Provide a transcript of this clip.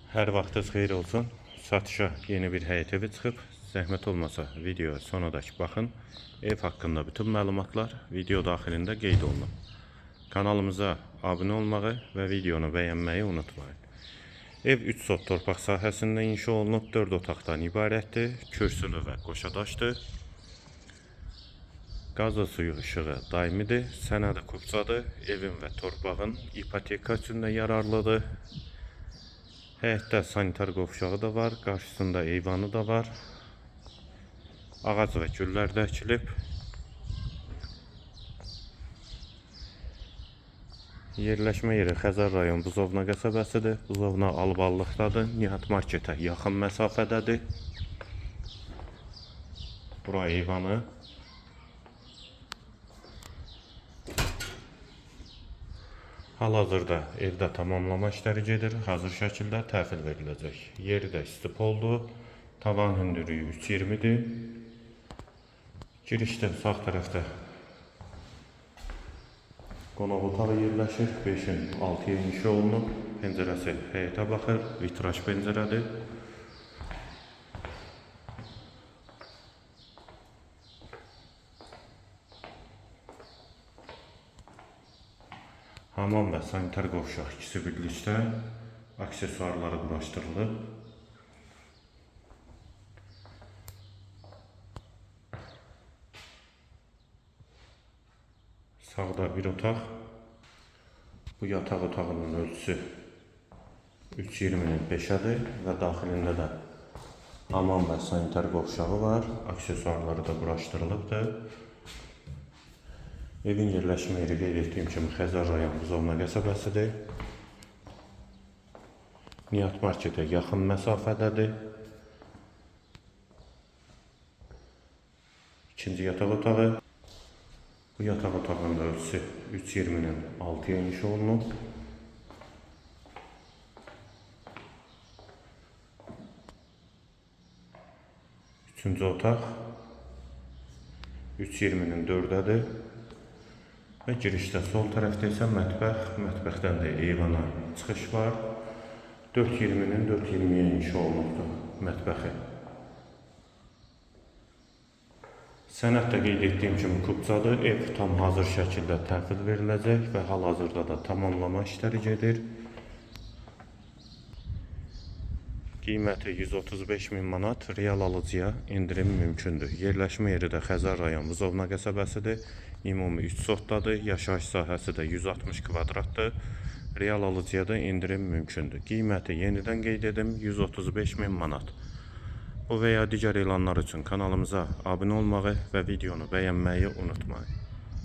Hər vaxtınız xeyir olsun. Satışa yeni bir həyət evi çıxıb. Zəhmət olmasa videoya sonadakı baxın. Ev haqqında bütün məlumatlar video daxilində qeyd olunub. Kanalımıza abunə olmağı və videonu bəyənməyi unutmayın. Ev 3 sot torpaq sahəsində inşa olunub, 4 otaqdan ibarətdir. Kürsülü və qoşadaşdır. Qazı suyu işığı daimidir. Sənədi kupçadır. Evin və torpağın ipoteka üçün də yararlıdır. Həyətdə sanitar qovşağı da var, qarşısında eyvanı da var. Ağac və güllər də əkilib. Yerləşmə yeri Xəzər rayon Buzovna qəsəbəsidir. Buzovna Alballıqdadır. Nihat marketə yaxın məsafədədir. Bura eyvanı. Hal-hazırda evdə tamamlama işləri gedir. Hazır şəkildə təhvil veriləcək. Yeri də istip oldu. Tavan hündürlüyü 3.20-dir. Girişdə sağ tərəfdə qonaq otağı yerləşir. 5-in 6-ya inşa olunub. Pəncərəsi həyətə baxır. Vitraj pəncərədir. Hamam və sanitar qovşaq ikisi birlikdə aksesuarları quraşdırılıb. Sağda bir otaq. Bu yataq otağının ölçüsü 3.20-nin 5-ədir və daxilində də hamam və sanitar qovşağı var. Aksesuarları da quraşdırılıbdır. Evin yerləşmə yeri qeyd etdiyim kimi Xəzər rayon Buzovna qəsəbəsidir. Nihat marketə yaxın məsafədədir. İkinci yataq otağı. Bu yataq otağının ölçüsü 3.20-nin 6-ya inşa olunub. Üçüncü otaq 3.20-nin 4-ədir. Və girişdə sol tərəfdə isə mətbəx, mətbəxdən də eyvana çıxış var. 4.20-nin 4.20-yə inşa olunubdur mətbəxi. Sənəddə qeyd etdiyim kimi kupçadır. Ev tam hazır şəkildə təhvil veriləcək və hal-hazırda da tamamlama işləri gedir. Qiyməti 135.000 manat, real alıcıya indirim mümkündür. Yerləşmə yeri də Xəzər rayon Buzovna qəsəbəsidir. Ümumi 3 sotdadır. Yaşayış sahəsi də 160 kvadratdır. Real alıcıya da indirim mümkündür. Qiyməti yenidən qeyd edim 135.000 manat. Bu və ya digər elanlar üçün kanalımıza abunə olmağı və videonu bəyənməyi unutmayın.